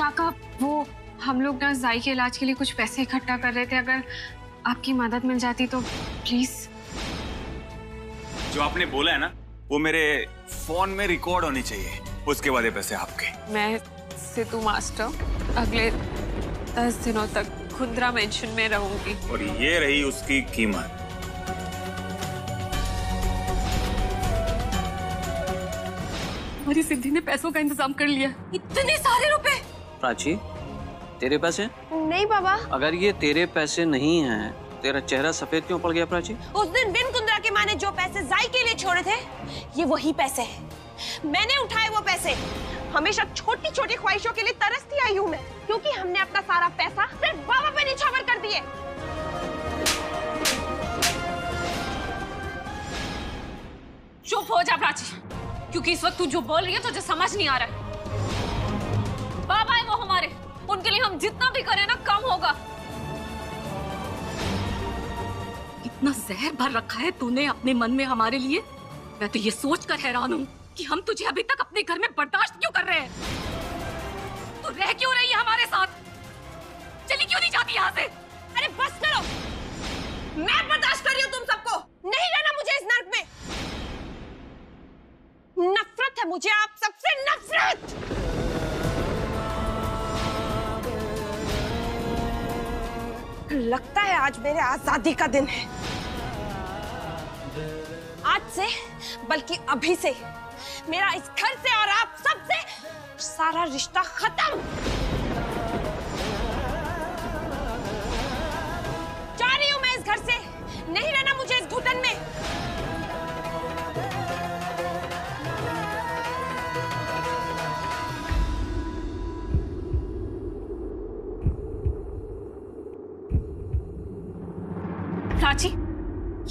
काका वो हम लोग ना जाई के इलाज के लिए कुछ पैसे इकट्ठा कर रहे थे, अगर आपकी मदद मिल जाती तो प्लीज। जो आपने बोला है ना वो मेरे फोन में रिकॉर्ड होनी चाहिए, उसके बाद ये पैसे आपके। मैं सिद्धू मास्टर अगले 10 दिनों तक खुंद्रा मेंशन में रहूंगी। और ये रही उसकी कीमत। हमारी सिद्धि ने पैसों का इंतजाम कर लिया। इतने सारे रुपए। प्राची, तेरे पैसे? नहीं बाबा। अगर ये तेरे पैसे नहीं हैं, तेरा चेहरा सफेद क्यों पड़ गया प्राची? उस दिन बिन कुंद्रा के माँ ने जो पैसे जाई के लिए छोड़े थे, ये वही पैसे हैं। मैंने उठाए वो पैसे। हमेशा छोटी छोटी ख्वाहिशों के लिए तरसती आई हूँ मैं, क्योंकि हमने अपना सारा पैसा सिर्फ बाबा पे निछावर कर दिए। चुप हो जा प्राची, क्योंकि इस वक्त तू जो बोल रही है तुझे समझ नहीं आ रहा है। बाबा है वो हमारे, उनके लिए हम जितना भी करें ना कम होगा। इतना जहर भर रखा है तूने अपने मन में हमारे लिए। मैं तो ये सोच कर हैरान हूँ कि हम तुझे अभी तक अपने घर में बर्दाश्त क्यों कर रहे हैं। तू रह क्यों रही है हमारे साथ, चली क्यों नहीं जाती यहाँ से? अरे बस करो, मैं बर्दाश्त कर रही हूँ तुम सबको। नहीं रहना मुझे इस नर्क में। नफरत है मुझे आप सबसे, नफरत। लगता है आज मेरे आजादी का दिन है। आज से, बल्कि अभी से, मेरा इस घर से और आप सबसे सारा रिश्ता खत्म। जा रही हूं मैं इस घर से। नहीं रहना मुझे इस घुटन में। प्राची,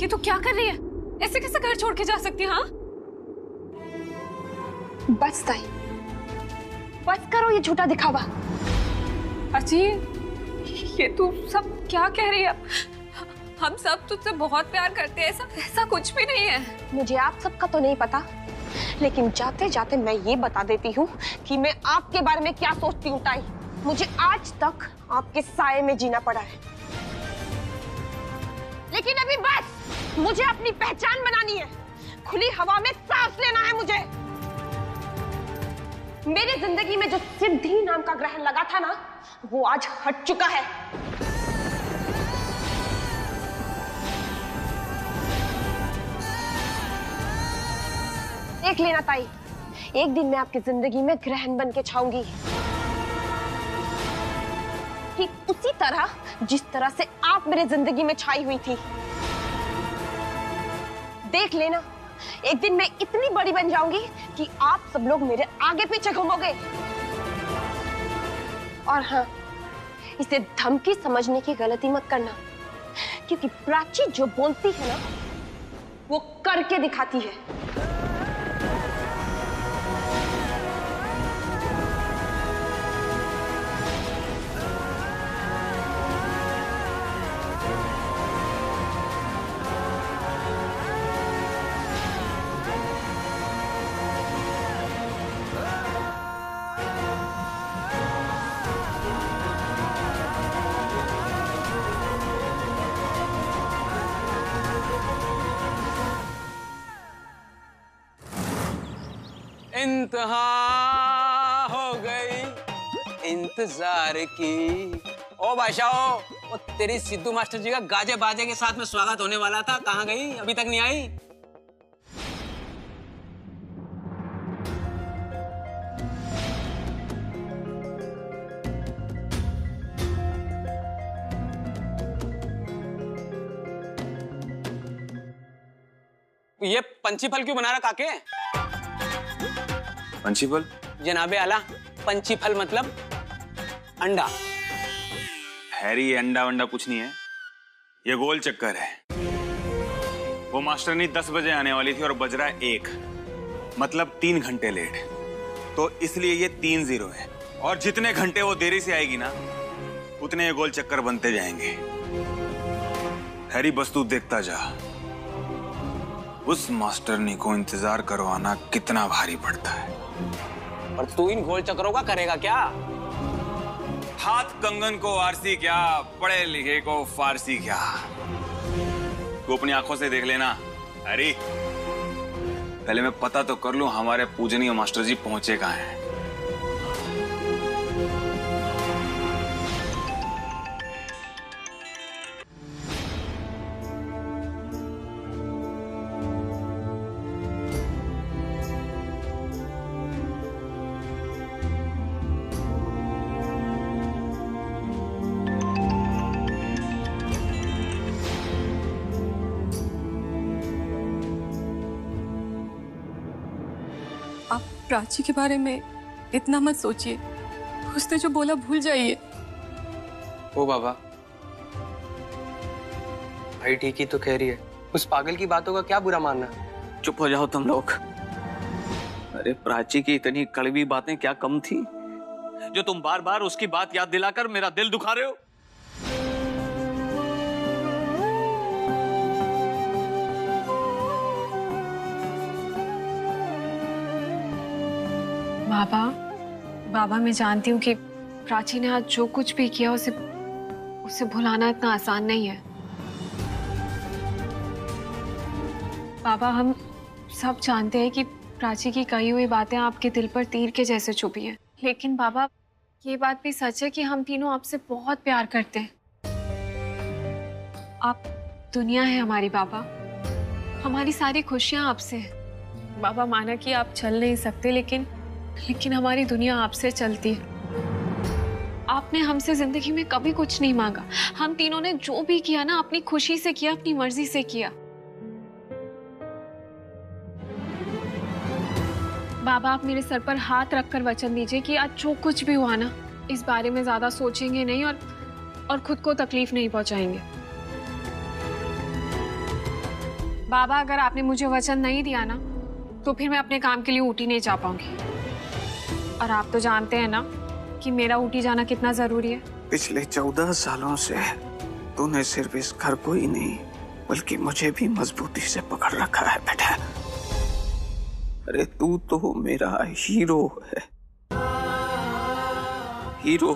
ये तो क्या कर रही है? ऐसे कैसे घर छोड़ के जा सकती है? हाँ बस ताई, बस करो ये झूठा दिखावा। प्राची, ये तू सब क्या कह रही है? हम सब तुझसे बहुत प्यार करते हैं, ऐसा कुछ भी नहीं है। मुझे आप सबका तो नहीं पता, लेकिन जाते जाते मैं ये बता देती हूँ कि मैं आपके बारे में क्या सोचती हूँ ताई। मुझे आज तक आपके साए में जीना पड़ा है, लेकिन अभी बस। मुझे अपनी पहचान बनानी है, खुली हवा में सांस लेना है मुझे। मेरी जिंदगी में जो सिद्धि नाम का ग्रहण लगा था ना, वो आज हट चुका है। देख लेना ताई, एक दिन मैं आपकी जिंदगी में ग्रहण बन के छाऊंगी, ठीक उसी तरह जिस तरह से आप मेरे जिंदगी में छाई हुई थी। देख लेना, एक दिन मैं इतनी बड़ी बन जाऊंगी कि आप सब लोग मेरे आगे पीछे घूमोगे। और हाँ, इसे धमकी समझने की गलती मत करना, क्योंकि प्राची जो बोलती है ना, वो करके दिखाती है। इंतहा हो गई इंतजार की। ओ बादशाह, वो तेरी सिद्धू मास्टर जी का गाजे बाजे के साथ में स्वागत होने वाला था, कहाँ गई? अभी तक नहीं आई। ये पंछी फल क्यों बना रहा काके? पंछी फल? जनाबे आला, पंछी फल मतलब अंडा। हैरी, ये अंडा वंडा कुछ नहीं है, ये गोल चक्कर है। वो मास्टरनी 10 बजे आने वाली थी और बज रहा है 1, मतलब 3 घंटे लेट। तो इसलिए ये 3 0 है, और जितने घंटे वो देरी से आएगी ना, उतने ये गोल चक्कर बनते जाएंगे। हैरी, बस तू देखता जा, उस मास्टरनी को इंतजार करवाना कितना भारी पड़ता है। और तू इन गोल चक्करों का करेगा क्या? हाथ कंगन को आरसी क्या, पढ़े लिखे को फारसी क्या। तू अपनी आंखों से देख लेना। अरे पहले मैं पता तो कर लूं हमारे पूजनीय मास्टर जी पहुंचे कहां हैं। आप प्राची के बारे में इतना मत सोचिए। उसने जो बोला भूल जाइए। ओ बाबा, भाई ठीक ही तो कह रही है। उस पागल की बातों का क्या बुरा मानना। चुप हो जाओ तुम लोग। अरे प्राची की इतनी कड़वी बातें क्या कम थी जो तुम बार बार उसकी बात याद दिलाकर मेरा दिल दुखा रहे हो। बाबा मैं जानती हूँ कि प्राची ने आज जो कुछ भी किया उसे भुलाना इतना आसान नहीं है। बाबा हम सब जानते हैं कि प्राची की कही हुई बातें आपके दिल पर तीर के जैसे चुभी हैं। लेकिन बाबा ये बात भी सच है कि हम तीनों आपसे बहुत प्यार करते हैं। आप दुनिया है हमारी बाबा, हमारी सारी खुशियां आपसे हैं। बाबा माना कि आप चल नहीं सकते लेकिन हमारी दुनिया आपसे चलती है। आपने हमसे जिंदगी में कभी कुछ नहीं मांगा। हम तीनों ने जो भी किया ना अपनी खुशी से किया, अपनी मर्जी से किया। बाबा आप मेरे सर पर हाथ रखकर वचन दीजिए कि आज जो कुछ भी हुआ ना इस बारे में ज्यादा सोचेंगे नहीं और खुद को तकलीफ नहीं पहुंचाएंगे। बाबा अगर आपने मुझे वचन नहीं दिया ना तो फिर मैं अपने काम के लिए ऊटी नहीं जा पाऊंगी। और आप तो जानते हैं ना कि मेरा ऊटी जाना कितना जरूरी है। पिछले 14 सालों से तूने सिर्फ इस घर को ही नहीं बल्कि मुझे भी मजबूती से पकड़ रखा है बेटा। अरे तू तो मेरा हीरो है, हीरो।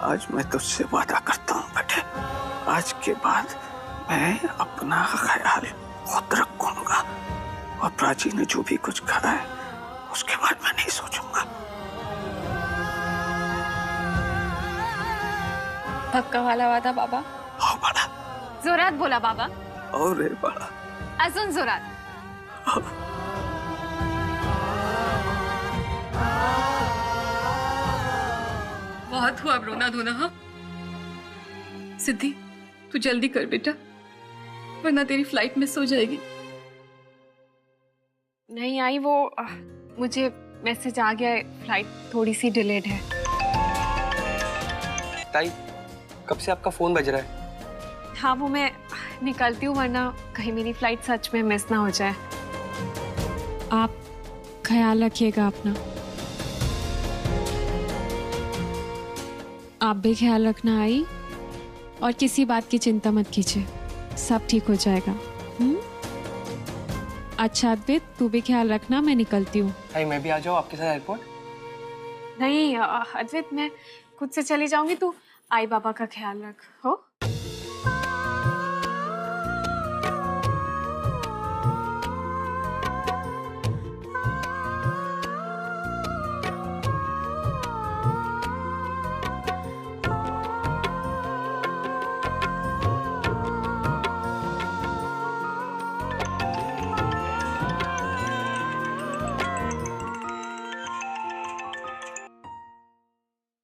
आज मैं तुझसे वादा करता हूँ बेटे, आज के बाद मैं अपना ख्याल खुद रखूंगा और प्राची ने जो भी कुछ कहा है उसके बाद मैं नहीं सोचूंगा। पक्का वाला वादा बाबा? हाँ बड़ा। जोरात बोला बाबा। और बड़ा। अजून जोरात। बहुत हुआ अब रोना धोना। हाँ सिद्धि तू जल्दी कर बेटा वरना तेरी फ्लाइट मिस हो जाएगी। नहीं आई वो मुझे मैसेज आ गया है, फ्लाइट थोड़ी सी डिलेड है। ताई कब से आपका फोन बज रहा है? हाँ वो मैं निकलती हूँ वरना कहीं मेरी फ्लाइट सच में मिस ना हो जाए। आप ख्याल रखिएगा अपना। आप भी ख्याल रखना आई और किसी बात की चिंता मत कीजिए, सब ठीक हो जाएगा। अच्छा अद्वैत तू भी ख्याल रखना, मैं निकलती हूँ। ताई मैं भी आ जाऊँ आपके साथ एयरपोर्ट? नहीं अद्वैत मैं खुद से चली जाऊंगी, तू आई बाबा का ख्याल रख। हो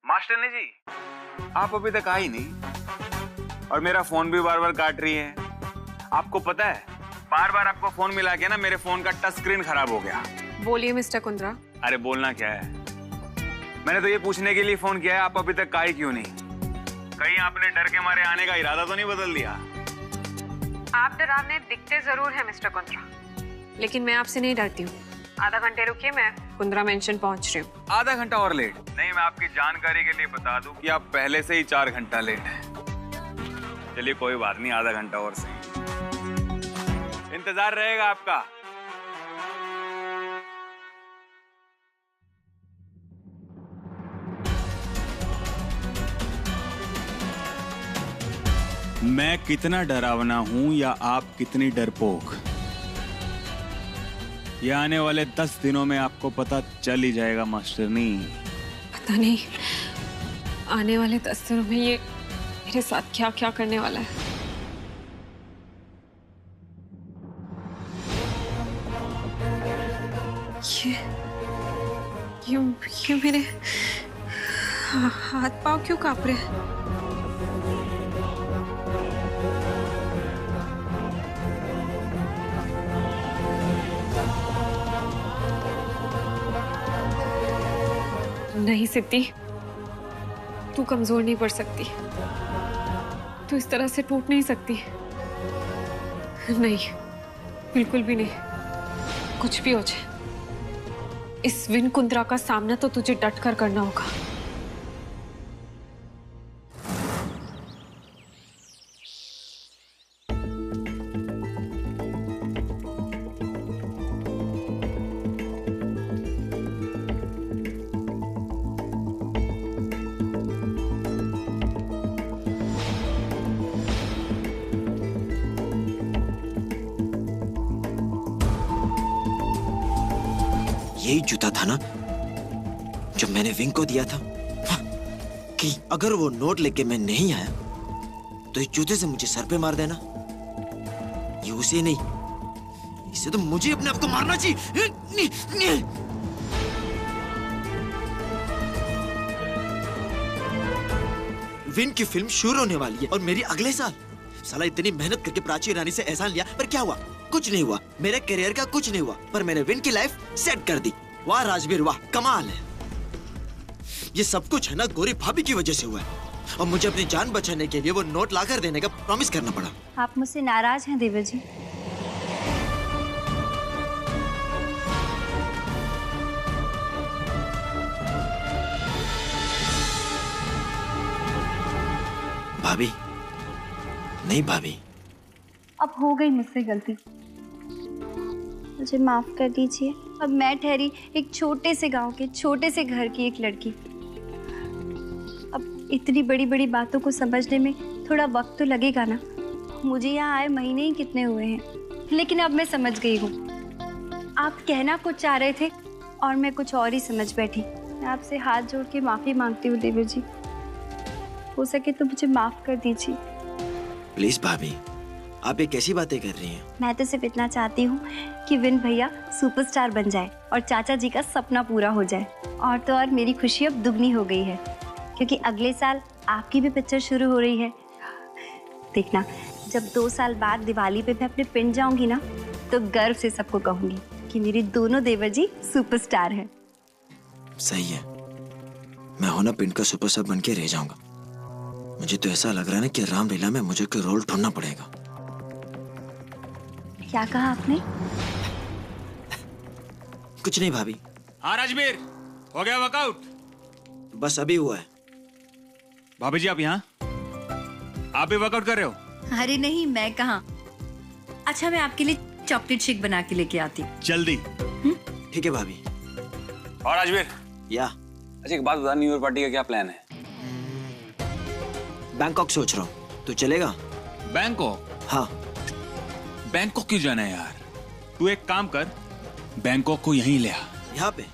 मास्टरनी जी आप अभी तक आई नहीं और मेरा फोन भी बार बार काट रही है। आपको पता है बार बार आपको फोन मिला के ना मेरे फोन का टच स्क्रीन खराब हो गया। बोलिए मिस्टर कुंद्रा। अरे बोलना क्या है, मैंने तो ये पूछने के लिए फोन किया है आप अभी तक आई क्यों नहीं। कहीं आपने डर के मारे आने का इरादा तो नहीं बदल दिया? आप डरावने दिखते जरूर है मिस्टर कुंद्रा, लेकिन मैं आपसे नहीं डरती हूँ। आधा घंटे रुकिए, मैं कुंद्रा मेंशन पहुंच रही हूँ। आधा घंटा और लेट? नहीं, मैं आपकी जानकारी के लिए बता दूं कि आप पहले से ही 4 घंटा लेट हैं। चलिए कोई बात नहीं, आधा घंटा और सही, इंतजार रहेगा आपका। मैं कितना डरावना हूं या आप कितनी डरपोक, ये आने वाले 10 दिनों में आपको पता चल ही जाएगा मास्टरनी। पता नहीं आने वाले 10 दिनों में ये मेरे साथ क्या क्या करने वाला है। ये मेरे हाथ पांव क्यों कांप रहे हैं? नहीं सिद्धि, तू कमजोर नहीं पड़ सकती, तू इस तरह से टूट नहीं सकती। नहीं, बिल्कुल भी नहीं। कुछ भी हो जाए, इस विन कुंद्रा का सामना तो तुझे डट कर करना होगा। यही जूता था ना जो मैंने विंग को दिया था। हाँ, कि अगर वो नोट लेके मैं नहीं आया तो इस जूते से मुझे सर पे मार देना। ये उसे नहीं, इसे तो मुझे अपने आप को मारना चाहिए। विन की फिल्म शुरू होने वाली है और मेरी अगले साल। साला इतनी मेहनत करके प्राची रानी से एहसान लिया, पर क्या हुआ? कुछ नहीं हुआ। मेरे करियर का कुछ नहीं हुआ, पर मैंने विन की लाइफ सेट कर दी। वाह राजवीर वाह, कमाल है। ये सब कुछ है ना गौरी भाभी की वजह से हुआ है, और मुझे अपनी जान बचाने के लिए वो नोट लाकर देने का प्रॉमिस करना पड़ा। आप मुझसे नाराज हैं देवर जी? भाभी नहीं भाभी, अब हो गई मुझसे गलती, मुझे माफ कर दीजिए। अब मैं ठहरी एक छोटे से गांव के छोटे से घर की एक लड़की। अब इतनी बड़ी बड़ी बातों को समझने में थोड़ा वक्त तो लगेगा ना। मुझे यहाँ आए महीने ही कितने हुए हैं, लेकिन अब मैं समझ गई हूँ। आप कहना कुछ चाह रहे थे और मैं कुछ और ही समझ बैठी। मैं आपसे हाथ जोड़ के माफी मांगती हूँ देवर जी, हो सके तो मुझे माफ कर दीजिए। प्लीज भाभी, आप ये कैसी बातें कर रही हैं? मैं तो सिर्फ इतना चाहती हूँ कि विन भैया सुपरस्टार बन जाए और चाचा जी का सपना पूरा हो जाए। और तो और मेरी खुशी अब दुगनी हो गई है, क्योंकि अगले साल आपकी भी पिक्चर शुरू हो रही है। देखना, जब 2 साल बाद दिवाली पे मैं अपने पिंड जाऊंगी ना, तो गर्व से सबको कहूंगी कि मेरे दोनों देवर जी सुपरस्टार हैं। सही है, मैं होना पिंड का सुपरस्टार बन के रह जाऊंगा। मुझे तो ऐसा लग रहा है ना कि रामलीला में मुझे कोई रोल ढूंढना पड़ेगा। क्या कहा आपने? कुछ नहीं भाभी। हाँ राजवीर, हो गया वर्कआउट? बस अभी हुआ है। भाभी जी आप यहाँ? आप भी वर्कआउट कर रहे हो? अरे नहीं, मैं कहाँ। अच्छा, मैं आपके लिए चॉकलेट शेक बना के लेके आती हूँ। जल्दी। ठीक है भाभी। और राजवीर, या अच्छा एक बात बता, न्यू ईयर पार्टी का क्या प्लान है? बैंकॉक सोच रहा हूँ, तो चलेगा? बैंकॉक? हाँ। बैंकॉक क्यों जाना है यार? तू एक काम कर, बैंकॉक को यहीं ले आ। यहाँ पे?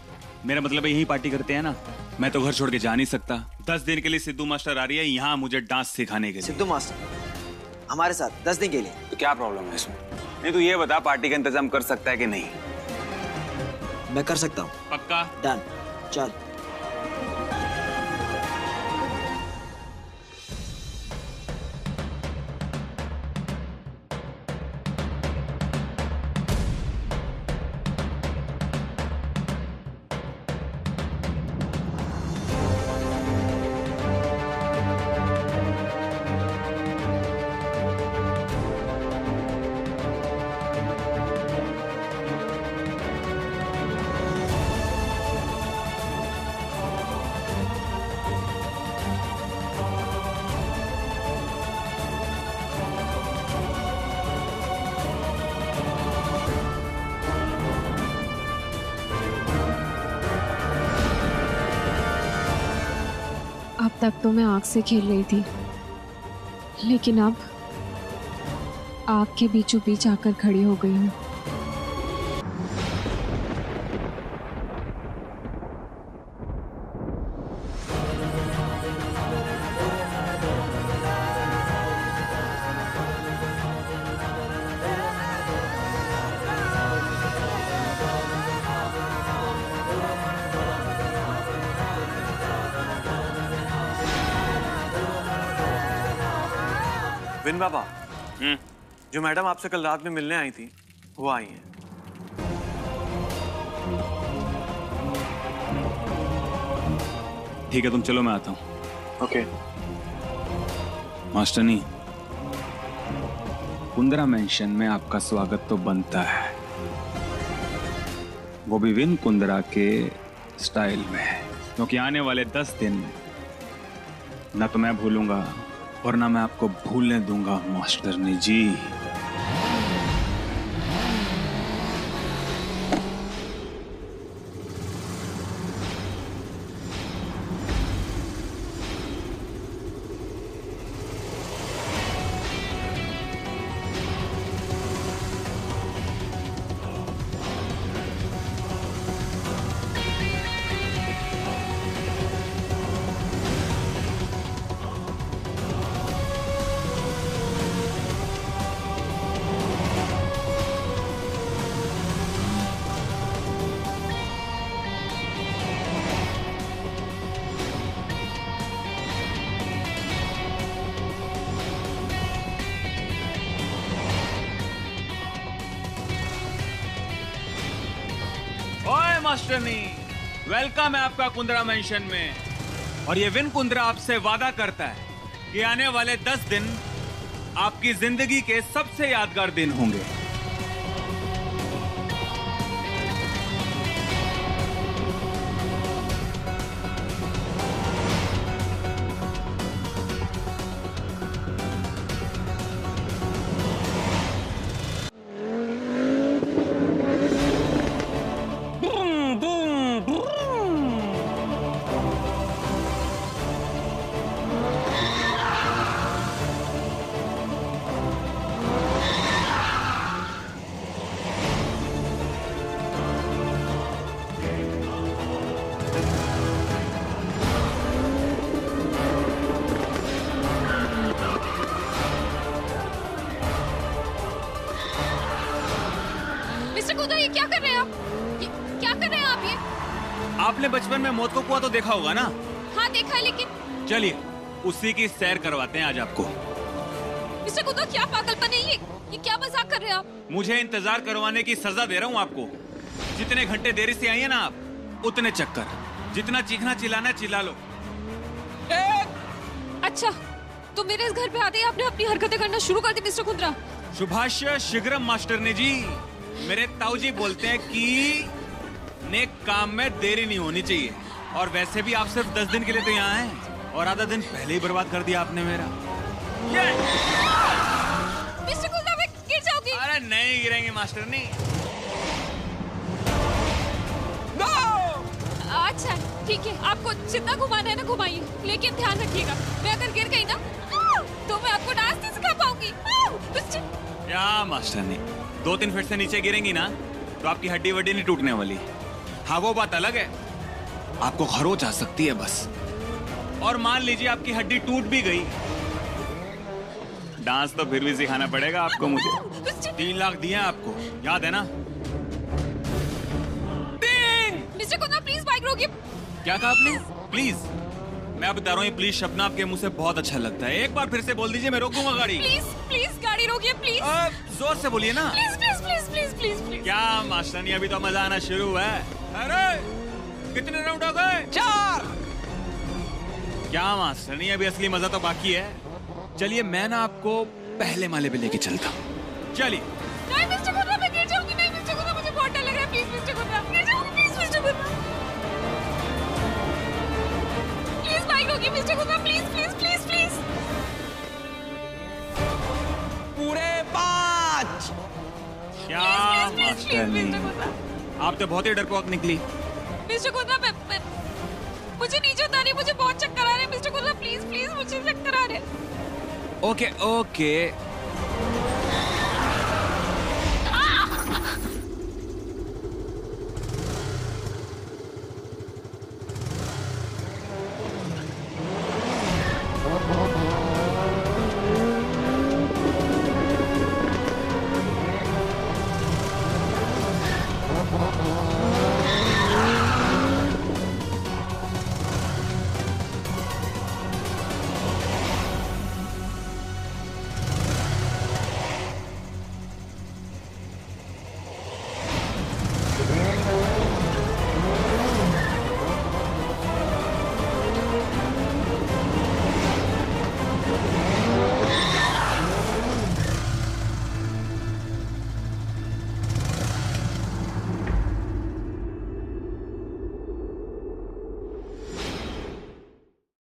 मेरा मतलब है यहीं पार्टी करते हैं ना। मैं तो घर छोड़ के जा नहीं सकता। 10 दिन के लिए सिद्धू मास्टर आ रही है यहाँ मुझे डांस सिखाने के लिए। सिद्धू मास्टर हमारे साथ 10 दिन के लिए? तो क्या प्रॉब्लम है इसमें? नहीं तू ये बता, पार्टी का इंतजाम कर सकता है कि नहीं? मैं कर सकता हूँ। पक्का? डन, चल। अब तक तो मैं आग से खेल रही थी, लेकिन अब आपके बीचों बीच आकर खड़ी हो गई हूँ। विन बाबा, जो मैडम आपसे कल रात में मिलने आई थी वो आई हैं। ठीक है, तुम चलो, मैं आता हूं। ओके। मास्टरनी, कुंद्रा मेंशन में आपका स्वागत तो बनता है, वो भी विन कुंद्रा के स्टाइल में, क्योंकि आने वाले 10 दिन न तो मैं भूलूंगा और ना मैं आपको भूलने दूंगा मास्टरनी जी। मास्टरनी, वेलकम है आपका कुंद्रा मेंशन में। और ये विन कुंद्रा आपसे वादा करता है कि आने वाले 10 दिन आपकी जिंदगी के सबसे यादगार दिन होंगे। ये क्या कर रहे हैं आप? क्या कर रहे हैं आप ये? आपने बचपन में मौत को कुआं तो देखा होगा ना? हाँ देखा है, लेकिन चलिए उसी की सैर करवाते हैं आज आपको। मिस्टर कुंद्रा, क्या पागलपन है ये क्या मजाक कर रहे हैं आप? मुझे इंतजार करवाने की सजा दे रहा हूँ आपको। जितने घंटे देरी से आई है ना आप, उतने चक्कर। जितना चीखना चिल्लाना चिल्ला लो। अच्छा, तो मेरे इस घर पे आते ही आपने अपनी हरकतें करना शुरू कर दी मिस्टर कुंद्रा। शुभाष्य शीघ्रम मास्टरनी जी। मेरे ताऊजी बोलते हैं कि नेक काम में देरी नहीं होनी चाहिए। और वैसे भी आप सिर्फ 10 दिन के लिए तो यहाँ हैं, और आधा दिन पहले ही बर्बाद कर दिया आपने मेरा। मिस्टर कुंद्रा, मैं गिर जाऊंगी। अरे नहीं गिरेंगे मास्टरनी। अच्छा ठीक है, आपको जितना घुमाना है ना घुमाइए, लेकिन ध्यान रखिएगा मैं अगर गिर गई ना तो मैं आपको डांस नहीं सिखा पाऊंगी। क्या मास्टरनी, 2-3 फीट से नीचे गिरेंगी ना तो आपकी हड्डी वड्डी नहीं टूटने वाली। हाँ वो बात अलग है, आपको खरोच आ सकती है बस। और मान लीजिए आपकी हड्डी टूट भी गई, डांस तो फिर भी सिखाना पड़ेगा आपको मुझे। 3 लाख दिए हैं आपको, याद है ना? मिस्टर कुंद्रा प्लीज बाइक रोकिए। क्या कहा आपने? प्लीज? मैं अब बता रहा हूँ, प्लीज शब्द आपके मुंह से बहुत अच्छा लगता है। एक बार फिर से बोल दीजिए, मैं रोक दूंगा गाड़ी। प्लीज प्लीज गाड़ी रोकिए प्लीज। जोर से बोलिए ना। Please please please please please please. क्या मास्टरनी, अभी तो मजा आना शुरू हुआ है। अरे कितने राउंड हो गए? 4। क्या मास्टरनी, अभी असली मजा तो बाकी है। चलिए मैं ना आपको पहले माले पे लेके चलता हूँ। चलिए। नहीं मिस्टर कुंद्रा, मैं गिर जाऊंगी। नहीं मिस्टर कुंद्रा, मुझे बहुत डर लग रहा है। प्लीज मिस्टर कुंद्रा, गिर जाऊंगी। Please Mr Kundra, please bike रोकिए। Mr Kundra please please please please. पूरे 5। क्या मास्टरनी, आप तो बहुत ही डरपोक निकली। मिस्टर कुंद्रा, मुझे नीचे उतारिए, मुझे बहुत चक्कर आ रहे हैं। मिस्टर कुंद्रा प्लीज प्लीज, मुझे चक्कर आ रहे हैं। Okay okay,